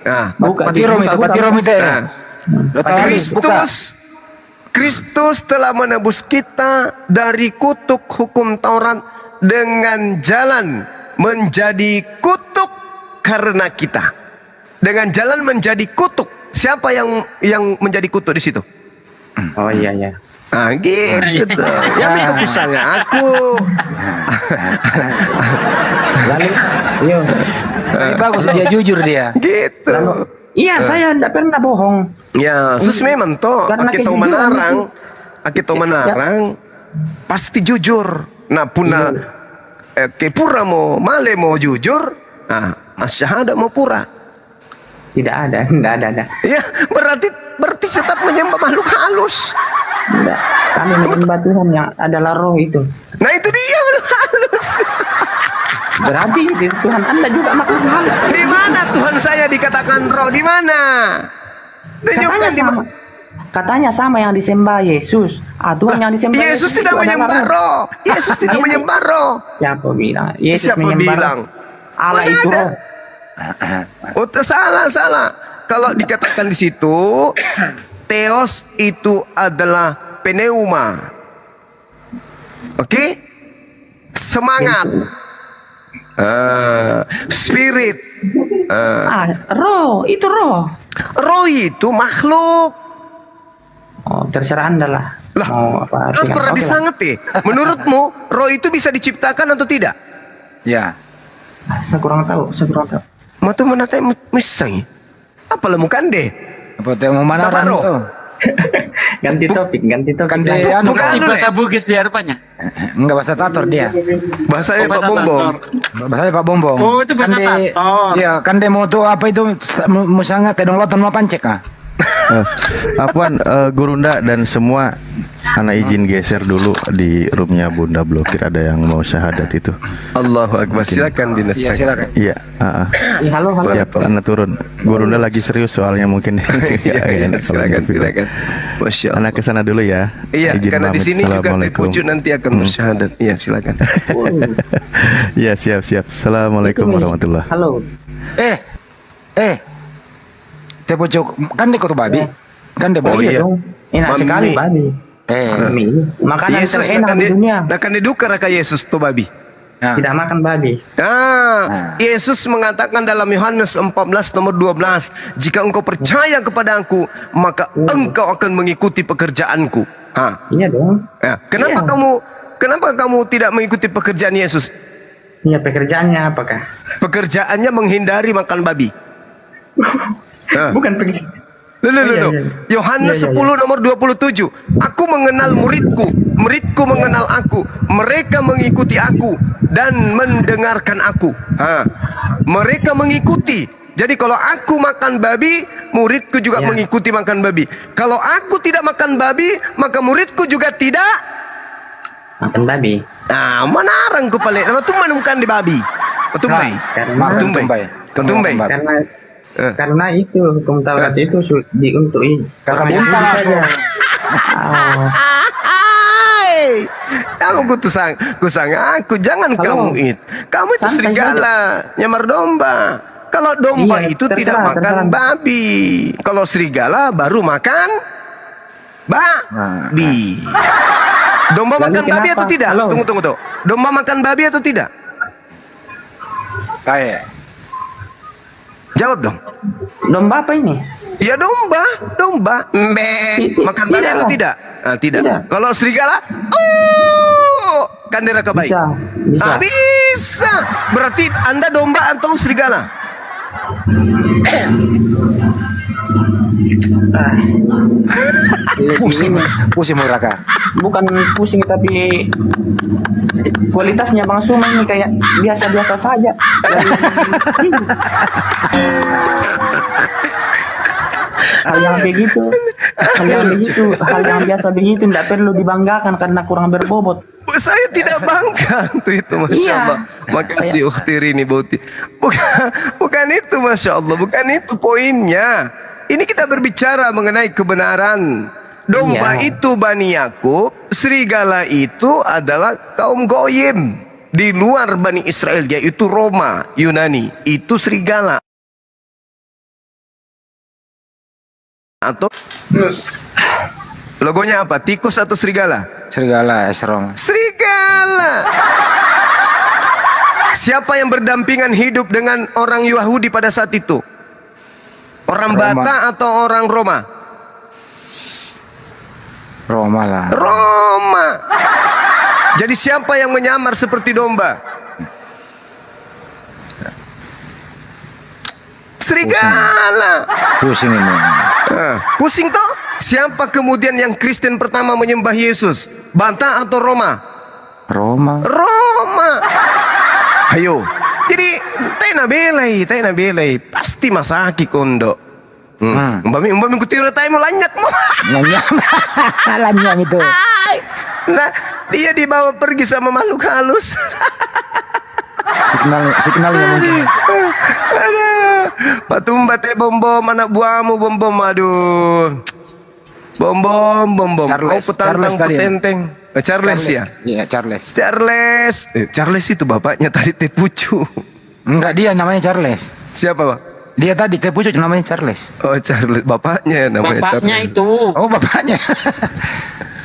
Nah, Buka Patirom itu, Patirom itu. Nah. Kristus telah menebus kita dari kutuk hukum Taurat dengan jalan menjadi kutuk karena kita. Dengan jalan menjadi kutuk. Siapa yang menjadi kutuk di situ? Oh iya. Ah, gitu tuh. Yang itu kusangnya aku. Lalu, yo. Ini bagus, dia jujur dia. Gitu. Iya, saya tidak pernah bohong. Ya, sus memang toh. Karena Kita kejujuran menarang, pasti jujur. Nah, puna ke pura mau male mau jujur. Nah, asyhadu mau pura. Tidak ada. Ya, berarti tetap menyembah makhluk halus. Tidak. Kami menyembah Tuhan yang adalah roh itu. Nah, itu dia makhluk halus. Berarti Tuhan Anda juga makhluk halus. Di mana Tuhan saya dikatakan roh? Di mana? Tunjukkan di mana. Katanya sama yang disembah Yesus. Tuhan yang disembah Yesus tidak itu adalah menyembah roh. Yesus tidak menyembah roh. Siapa bilang? Yesus Siapa menyembah bilang? Allah Mana itu ada? roh. Oh, salah. Kalau dikatakan di situ, Theos itu adalah pneuma. Oke? Semangat. Spirit. Roh, itu roh. Roh itu makhluk. Oh, terserah Anda lah. Lah, Mau apa? kan pernah Oke lah. disangeti. Menurutmu, roh itu bisa diciptakan atau tidak? Ya. Saya kurang tahu. Matu menata misang. Apa lemukan deh? Apa tuh mau mana Bapak roh. tuh? Ganti topik. Kan lah. dia anu, Bukan anu, Bahasa Le. Bugis dia rupanya. enggak bahasa Tator dia. Bahasanya Pak Bahasa Bombong. Tator. Bahasa Pak Bombong. Oh, itu bahasa Kan dia- Tator. Iya, kan dia mau tuh apa itu musangat tedong loton mau pancek ah. Apaan Gurunda dan semua anak izin geser dulu di roomnya Bunda blokir, ada yang mau syahadat itu. Allahu Akbar. Silakan Dinas. Iya, silakan. Iya, Halo. siap, anak turun. Gurunda lagi serius soalnya mungkin. Iya, silakan. Masya Allah. Anak kesana dulu ya. Iya, Izin karena di pamit. sini juga Assalamualaikum. Pucu nanti akan bersyahadat. Iya, silakan. Iya, siap. Assalamualaikum warahmatullah. Halo. Teh pucuk kan dia koto babi. Kan dia babi. iya. Dong. Enak Mami. sekali babi. Mami ini makanan Yesus terenak di dunia. akan didukar ka Yesus to babi. Nah, Tidak makan babi. Yesus mengatakan dalam Yohanes 14 nomor 12, jika engkau percaya kepada aku, maka engkau akan mengikuti pekerjaanku. Iya dong. Ya. Kenapa kamu tidak mengikuti pekerjaan Yesus? Iya, pekerjaannya apakah? Pekerjaannya menghindari makan babi. Bukan pekerjaan. Loh. Iya. Yohanes Iya. 10 nomor 27. Aku mengenal muridku mengenal aku. Mereka mengikuti aku dan mendengarkan aku. Mereka mengikuti. Jadi kalau aku makan babi, muridku juga Ya. mengikuti makan babi. Kalau aku tidak makan babi, maka muridku juga tidak. Makan babi. Manarang ko pala. Matuman bukan di babi. Matumbay. Karena Matumbay. karena itu hukum Taurat itu untuk Karena orang buntal Yahudi aku. saja. Kamu kusang aku jangan Halo. kamu kamu itu Santai serigala nyamar domba. Kalau domba Iya, itu tidak terserah. makan babi. Kalau serigala baru makan babi. Domba Lalu makan babi kenapa? atau tidak? Halo. Tunggu. Domba makan babi atau tidak? Kayak Jawab dong. Domba apa ini? Ya domba. Makan babi Tidak atau lah. tidak? Tidak. Tidak. Kalau serigala, makan neraka baik? Bisa. Bisa. Berarti Anda domba atau serigala? Pusing Raka. Bukan pusing, tapi kualitasnya Bang Suma ini kayak biasa-biasa saja. Hal yang begitu, hal yang biasa begitu tidak perlu dibanggakan karena kurang berbobot. Saya tidak bangga untuk itu, Masya Allah. Makasih Ukhti Rini Bauti. Bukan itu, Masya Allah. Bukan itu poinnya. Ini kita berbicara mengenai kebenaran. Domba itu Bani Yakub, serigala itu adalah kaum Goyim di luar Bani Israel, yaitu Roma, Yunani. Itu serigala. Atau logonya apa? Tikus atau serigala? Serigala, Roma. Serigala. Siapa yang berdampingan hidup dengan orang Yahudi pada saat itu? Orang Roma. Batak atau orang Roma? Roma lah. Roma. Jadi siapa yang menyamar seperti domba? Serigala. Pusing ini. Pusing toh? Siapa kemudian yang Kristen pertama menyembah Yesus? Batak atau Roma? Roma. Roma. Ayo. Jadi tayo na belay. Pasti masaki kondo. Umpami kutiro tayo mo lanyak mo. Lanyam itu. Nah, dia dibawa pergi sama makhluk halus. Signalnya mungkin. Aduh. Patumba teh bom anak buahmu bom. Aduh. Bom. Charles, Kau petantang petenteng. Charles ya? Iya, Charles. Charles itu bapaknya tadi teh pucu. Enggak, dia namanya Charles. Siapa, Pak? Dia tadi teh pucuk namanya Charles. Oh, Charles, bapaknya namanya Bapaknya Charles. itu. Oh, bapaknya.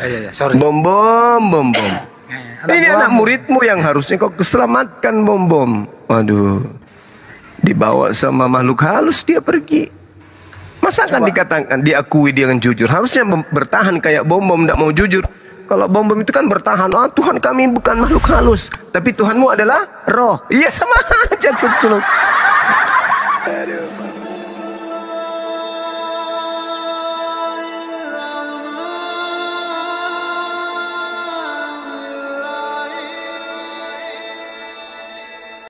Iya, sorry. Bom. Ini anak muridmu yang harusnya kau keselamatkan, Bom. Waduh. Dibawa sama makhluk halus dia pergi. Masa akan dikatakan diakui dia dengan jujur? Harusnya bertahan kayak Bom tidak mau jujur. Kalau Bom itu kan bertahan, Tuhan kami bukan makhluk halus, tapi Tuhanmu adalah roh. Iya, sama aja kuculuk. Aduh.